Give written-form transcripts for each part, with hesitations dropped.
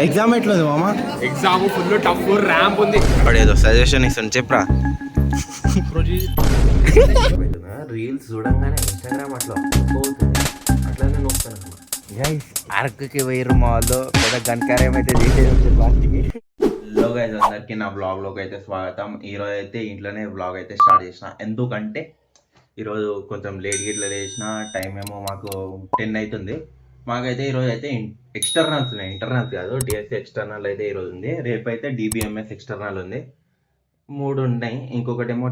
Exam ఎట్లుంది మామ? Exam full tough ramp ఉంది. వాడు ఏదో సజెషన్ ఇస్తాను చెప్పరా. రీల్స్ చూడంగానే ఇన్స్టాగ్రామ్ అట్లా పోతుంది, అట్లానే నొక్కుతాను. అరకుకి పోయిర్రు మా వాళ్ళు పెద్ద గన్కార్యం అయితే చేసేది లాస్ట్కి. హలో గైస్, అందరికి నా బ్లాగ్లోకి అయితే స్వాగతం. ఈరోజు అయితే ఇంట్లోనే బ్లాగ్ అయితే స్టార్ట్ చేసిన. ఎందుకంటే ఈరోజు కొంచెం లేట్ గిట్లా చేసిన. టైం ఏమో మాకు 10 అవుతుంది. మాకైతే ఈరోజు అయితే ఎక్స్టర్నల్స్ ఉన్నాయి, ఇంటర్నల్స్ కాదు, డిఎస్సి ఎక్స్టర్నల్ అయితే ఈరోజు ఉంది. రేపు అయితే డిబిఎంఎస్ ఎక్స్టర్నల్ ఉంది. 3 ఉన్నాయి. ఇంకొకటి ఏమో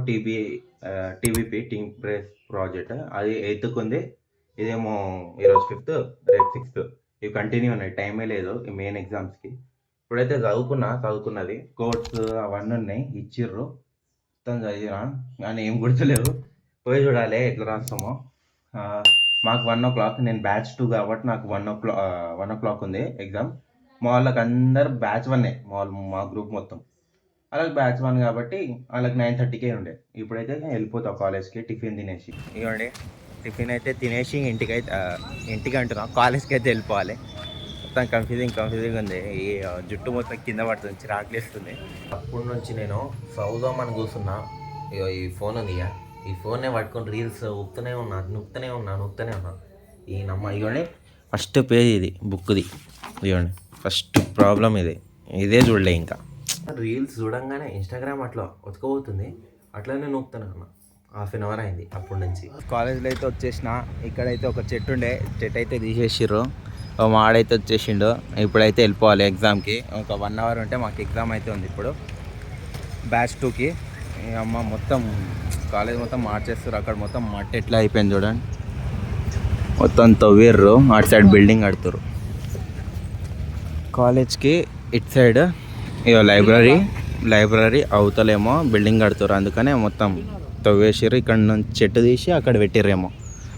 టీబీపీ టీమ్ ప్రెస్ ప్రాజెక్ట్, అది 8th ఉంది. ఇదేమో ఈరోజు 5th, రేపు 6th. ఇవి కంటిన్యూ ఉన్నాయి, టైమే లేదు ఈ మెయిన్ ఎగ్జామ్స్కి. ఇప్పుడైతే చదువుకున్నది కోర్స్ అవన్నీ ఉన్నాయి, ఇచ్చిర్రు మొత్తం చదివినా కానీ ఏం గుర్తులేవు. పోయి చూడాలి ఎట్లా రాస్తామో. మాకు 1 o'clock, నేను బ్యాచ్ 2 కాబట్టి నాకు 1 o'clock ఉంది ఎగ్జామ్. మా వాళ్ళకి అందరు బ్యాచ్ 1 మా గ్రూప్ మొత్తం. వాళ్ళకి బ్యాచ్ 1 కాబట్టి వాళ్ళకి 9:30కే ఉండే. ఇప్పుడైతే వెళ్ళిపోతాం కాలేజ్కి టిఫిన్ తినేసి. ఇవ్వండి టిఫిన్ అయితే తినేసి ఇంటికి అంటున్నాం, కాలేజ్కి అయితే వెళ్ళిపోవాలి. మొత్తం కన్ఫ్యూజింగ్ ఉంది. ఈ జుట్టు మొత్తం కింద పడుతుంది, చిరాకులేస్తుంది. అప్పటి నుంచి నేను చదువుదామని కూర్చున్నా. ఇగో ఈ ఫోన్ ఉంది, ఈ ఫోన్నే పట్టుకొని రీల్స్ నొక్కుతూనే ఉన్నా. ఈ నమ్మ ఇవ్వండి ఫస్ట్ పేజ్ ఇది బుక్ది. ఇవ్వండి ఫస్ట్ ప్రాబ్లం ఇదే చూడలే. ఇంకా రీల్స్ చూడంగానే ఇన్స్టాగ్రామ్ అట్లా ఉతకపోతుంది, అట్లానే నొక్కుతాను అన్న. 1/2 hour అయింది అప్పటి నుంచి. కాలేజ్లో అయితే వచ్చేసిన. ఇక్కడైతే ఒక చెట్టు అయితే తీసేసిర్రు. మాడైతే వచ్చేసిండు. ఇప్పుడైతే వెళ్ళిపోవాలి ఎగ్జామ్కి. ఒక 1 hour ఉంటే మాకు ఎగ్జామ్ అయితే ఉంది ఇప్పుడు బ్యాచ్ 2కి. అమ్మ మొత్తం కాలేజ్ మొత్తం మార్చేస్తారు. అక్కడ మొత్తం మట్టి ఎట్లా అయిపోయింది చూడండి, మొత్తం తవ్వేర్రు. అటు సైడ్ బిల్డింగ్ కడుతురు. కాలేజ్కి ఇటు సైడ్ ఇక లైబ్రరీ అవతలేమో బిల్డింగ్ కడుతురు, అందుకనే మొత్తం తవ్వేసారు. ఇక్కడ నుంచి చెట్టు తీసి అక్కడ పెట్టిర్రేమో.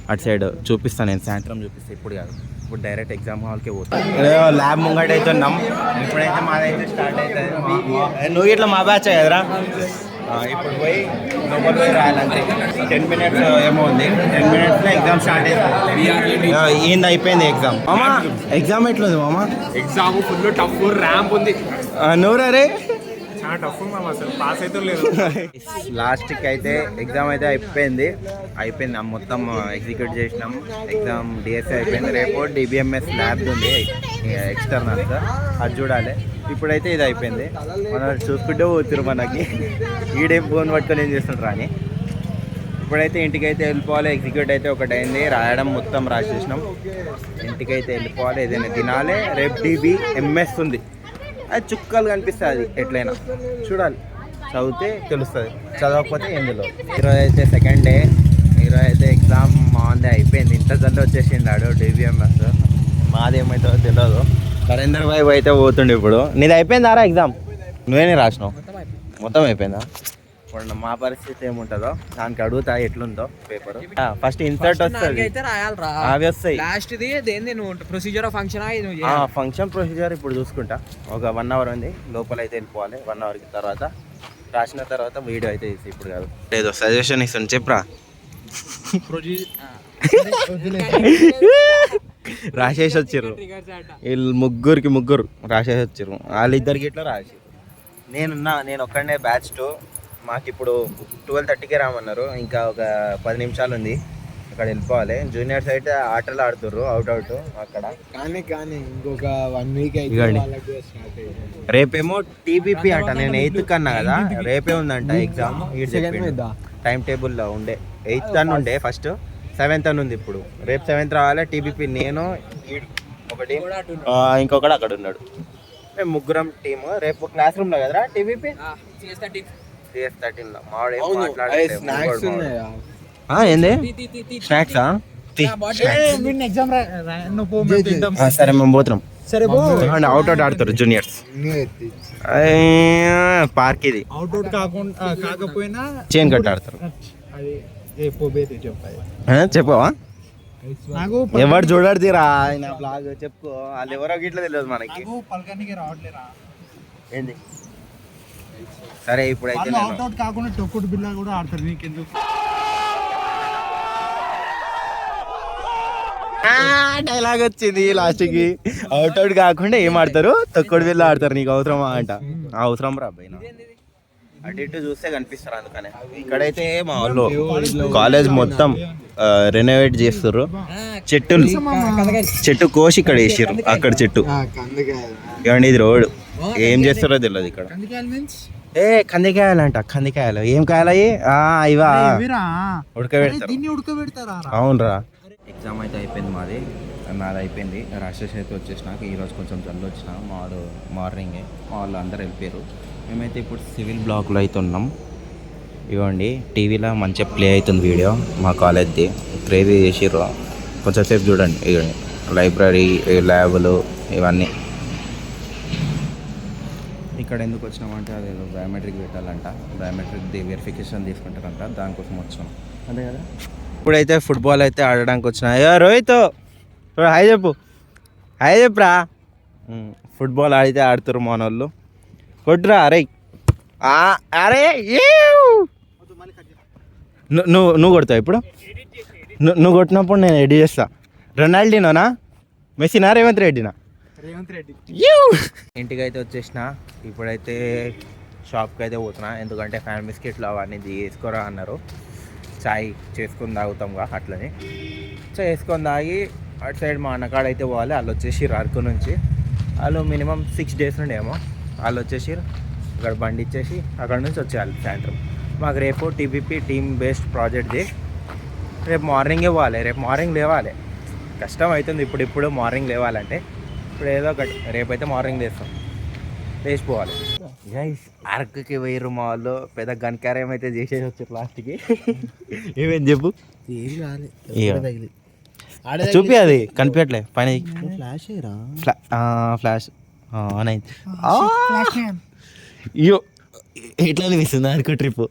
అటు సైడ్ చూపిస్తాను, నేను సాయంత్రం చూపిస్తాను, ఇప్పుడు కాదు. ఇప్పుడు డైరెక్ట్ ఎగ్జామ్ హాల్కి పోతాం. ల్యాబ్ ముంగట అయితే ఉన్నాం. ఇప్పుడైతే మాదైతే స్టార్ట్ అవుతుంది. నువ్వు ఇట్లా మా బ్యాచ్ కదరా. ఇప్పుడు పోయి లోపల పోయి రాయాలంటే 10 minutes ఏమో ఉంది. 10 minutesలో ఎగ్జామ్ స్టార్ట్ అవుతుంది. ఏంది అయిపోయింది ఎగ్జామ్. మామా ఎగ్జామ్ ఎట్లుంది మామా? ఎగ్జామ్ ఫుల్ టఫ్ ర్యాంప్ ఉంది. నూరే చాలా టఫ్ అసలు పాస్ అయితే లేదు. లాస్ట్కి అయితే ఎగ్జామ్ అయితే అయిపోయింది. మొత్తం ఎగ్జిక్యూట్ చేసినాం. ఎగ్జామ్ డిఎస్సి అయిపోయింది. రేపు డిబిఎంఎస్ ల్యాబ్ ఉంది ఎక్స్టర్నల్స్, అది చూడాలి. ఇప్పుడైతే ఇది అయిపోయింది. మనం చూసుకుంటూ పోతురు. మనకి ఈడేం ఫోన్ పట్టుకొని ఏం చేస్తుంటారు అని. ఇప్పుడైతే ఇంటికైతే వెళ్ళిపోవాలి. ఎగ్జిక్యూట్ అయితే ఒకటి అయింది, రాయడం మొత్తం రాసేసినాం. ఇంటికైతే వెళ్ళిపోవాలి, ఏదైనా తినాలి. రేపు డిబిఎంఎస్ ఉంది, అది చుక్కలు కనిపిస్తుంది. ఎట్లయినా చూడాలి, చదివితే తెలుస్తుంది, చదవకపోతే ఎందులో. ఈరోజు అయితే సెకండ్ డే. ఈరోజు అయితే ఎగ్జామ్ మాదే అయిపోయింది. ఇంత జల్లి వచ్చేసిండాడు డిబిఎంఎస్. మాదేమైతే తెలియదు. నరేందర్ బాబు అయితే పోతుండే. ఇప్పుడు నీది అయిపోయిందారా ఎగ్జామ్? నువ్వేనే రాసినావు? మొత్తం అయిపోయిందా? ఇప్పుడు మా పరిస్థితి ఏముంటుందో దానికి అడుగుతా ఎట్లుందో పేపర్. ఫస్ట్ ఇన్సర్ట్ వస్తుంది, అవి వస్తాయి. ఫంక్షన్ ప్రొసీజర్ ఇప్పుడు చూసుకుంటా. ఒక 1 hour ఉంది, లోపల అయితే వెళ్ళిపోవాలి. 1 hour తర్వాత రాసిన తర్వాత వీడియో అయితే తీసి. ఇప్పుడు కాదు, ఏదో సజెషన్ ఇస్తాను చెప్పరా. రాసేసి వచ్చారు వీళ్ళు ముగ్గురు రాసేసి వచ్చారు. వాళ్ళిద్దరికి ఇట్లా రాసారు. నేను ఒక్కడనే బ్యాచ్ 2. మాకు ఇప్పుడు 12:30కే రామన్నారు. ఇంకా ఒక 10 నిమిషాలు ఉంది, అక్కడ వెళ్ళిపోవాలి. జూనియర్స్ అయితే ఆటలు ఆడుతుర్రు అవుట్ అక్కడ. కానీ ఇంకొక 1 week అయితే రేపేమో టీబీపీ అంట. నేను 8th కన్నా కదా, రేపే ఉందంట ఎగ్జామ్. టైం టేబుల్లో ఉండే 8th అని ఉండే, ఫస్ట్ 7th అని ఉంది. ఇప్పుడు రేపు 7th రావాలి టీబీపీ. నేను ఒకటి, ఇంకొకటి అక్కడ ఉన్నాడు. మేము ముగ్గురం టీము. రేపు క్లాస్ రూమ్లో కదరా టీబీపీ, CS13లో. ఏంది స్నాక్సా? సరే మేము పోతున్నాం. అవుట్ ఆడుతారు జూనియర్స్. పార్క్ ఇది కాకపోయినా చైన్ కట్ ఆడతారు. చెప్పవా? ఎవరు చూడరు తీరా ఆయన బ్లాగ్ చెప్పుకో. వాళ్ళు ఎవరో గిట్లా తెలియదు మనకి. ఏంది సరే ఇప్పుడైతే అవుట్ కాకుండా టొక్కుడు బిల్ల కూడా ఆడతారు. నీకెందుకు డైలాగ్ వచ్చింది లాస్ట్కి. అవుట్ కాకుండా ఏం ఆడతారు, తొక్కుడు బిల్ల ఆడతారు. నీకు అవసరమా అంట. అవసరం రా అబ్బాయి. అటు ఇటు చూస్తే కనిపిస్తారు. అందుకనే ఇక్కడైతే మా వాళ్ళు కాలేజ్ మొత్తం రెనోవేట్ చేస్తారు. చెట్టు కోసి ఇక్కడ వేసారు. అక్కడ చెట్టు ఏమండి, ఇది రోడ్. ఏం చేస్తారో తెలియదు ఇక్కడ. కందికాయలు అంట. కందికాయలు ఏం కాయలు అయ్యి? ఇవా ఉడకబెడతారా? అవునరా. ఎగ్జామ్ అయితే అయిపోయింది మాది. నాది అయిపోయింది. రాసేసి అయితే వచ్చేసినాక ఈరోజు కొంచెం జల్లు వచ్చిన మార్నింగే మా వాళ్ళు అందరు వెళ్ళిపోయారు. మేమైతే ఇప్పుడు సివిల్ బ్లాక్లో అయితే ఉన్నాం. ఇవ్వండి టీవీలో మంచిగా ప్లే అవుతుంది వీడియో మా కాలేజ్ది. క్రేజీ చేసిర్రు. కొంచెం సేపు చూడండి. ఇవ్వండి లైబ్రరీ, ల్యాబులు ఇవన్నీ. ఇక్కడ ఎందుకు వచ్చినామంటే అది బయోమెట్రిక్ పెట్టాలంట. బయోమెట్రిక్ వెరిఫికేషన్ తీసుకుంటారంట. దానికోసం వచ్చినాం. అంతే కదా. ఇప్పుడైతే ఫుట్బాల్ అయితే ఆడడానికి వచ్చిన. రోహిత్ హాయ్ చెప్పు. హాయ్ చెప్పురా. ఫుట్బాల్ ఆడితే ఆడుతారు మన వాళ్ళు. కొట్టురా. అరే అరే నువ్వు కొడతావు ఇప్పుడు. నువ్వు కొట్టినప్పుడు నేను ఎడిట్ చేస్తా. రొనాల్డీనోనా, మెస్సీనా, రేవంత్ రెడ్డినా? ఇంటికి అయితే వచ్చేసిన. ఇప్పుడైతే షాప్కి అయితే పోతున్నా. ఎందుకంటే ఫ్యాన్ బిస్కెట్లు అవన్నీ తీసుకోరా అన్నారు. చాయ్ చేసుకొని తాగుతాంగా అట్లని. చేసుకొని తాగి అటు సైడ్ మా అన్నకాడ అయితే పోవాలి. వాళ్ళు వచ్చేసి అరకు నుంచి. వాళ్ళు మినిమం 6 days నుండి ఏమో వాళ్ళు వచ్చేసి అక్కడ బండి ఇచ్చేసి అక్కడ నుంచి వచ్చేయాలి సాయంత్రం. మాకు రేపు టీబీపీ టీమ్ బేస్డ్ ప్రాజెక్ట్ది. రేపు మార్నింగే పోవాలి. రేపు మార్నింగ్ లేవాలి. కష్టం అవుతుంది ఇప్పుడు మార్నింగ్ లేవాలంటే. ఇప్పుడు ఏదో ఒకటి రేపైతే మార్నింగ్ లేస్తాం. లేచిపోవాలి. అరకుకి పోయిర్రు మా వాళ్ళు. పెద్ద గన్కార్యం అయితే చేసేసి వచ్చారు లాస్ట్కి. ఏమేం చెప్పు. చూపి అది కనిపించట్లే పైన. ఫ్లాష్ ఆన్ అయింది. అయ్యో ఎట్లా అనిపిస్తుంది అరకు ట్రిప్?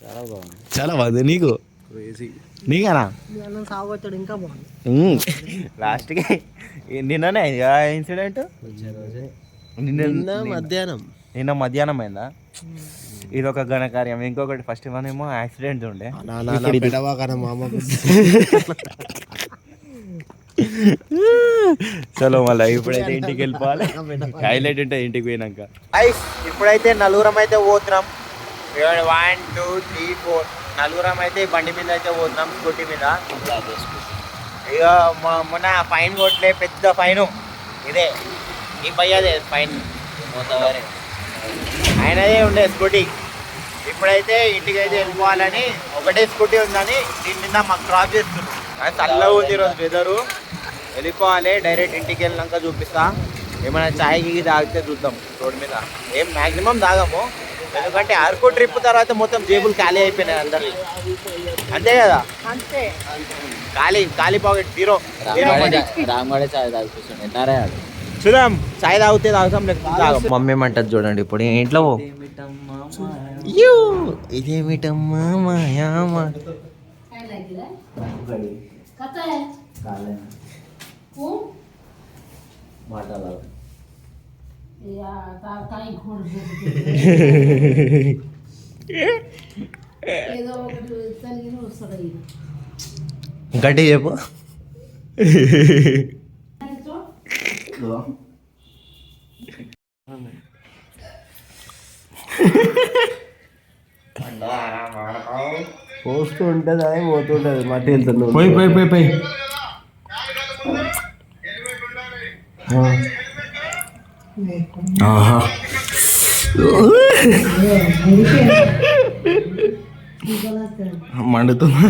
చాలా బాగుంది. చాలా బాగుంది. నీకేనా? లాస్ట్కి నిన్ననే అయింది ఇన్సిడెంట్. నిన్న మధ్యాహ్నం అయిందా? ఇది ఒక ఘనకార్యం. ఇంకొకటి ఫస్ట్ వన్ ఏమో యాక్సిడెంట్ ఉండే. చలో మళ్ళీ ఇప్పుడైతే ఇంటికి వెళ్ళిపోవాలి. హైలైట్ ఉంటుంది ఇంటికి పోయినాక. ఇప్పుడైతే నలుగురం అయితే పోతున్నాం. 1 2 3 4 నలుగురం అయితే బండి మీద అయితే పోతున్నాం, స్కూటీ మీద. ఇక మొన్న ఫైన్ కొట్టలే, పెద్ద ఫైను ఇదే. ఈ పయ్యదే ఫైన్ ఆయనదే ఉండే స్కూటీ. ఇప్పుడైతే ఇంటికి అయితే వెళ్ళిపోవాలని, ఒకటే స్కూటీ ఉందని దీని మీద మాకు డ్రాప్ చేస్తున్నాం. చల్లగా ఉంది ఈరోజు వెదరు. వెళ్ళిపోవాలి. డైరెక్ట్ ఇంటికి వెళ్ళినాక చూపిస్తా. ఏమైనా ఛాయ్ గిగి తాగితే చూద్దాం రోడ్ మీద. ఏం మ్యాక్సిమం తాగము, ఎందుకంటే అరకు ట్రిప్ తర్వాత మొత్తం జేబులు ఖాళీ అయిపోయినాయి అందరి. అంతే కదా. ఖాళీ పాకెట్ జీరో. చూద్దాం. చాయ్ తాగితే తాగుతాం, లేకపోతే తాగం. మమ్మీ ఏమంటది చూడండి ఇప్పుడు. ఇంట్లో ఇదేమిటమ్మా మాయామా. గట్టి చెప్పు. పోస్తూ ఉంటుంది, అది పోతుంటుంది. మట్టి వెళ్తుంది. పోయి మండుతుందా?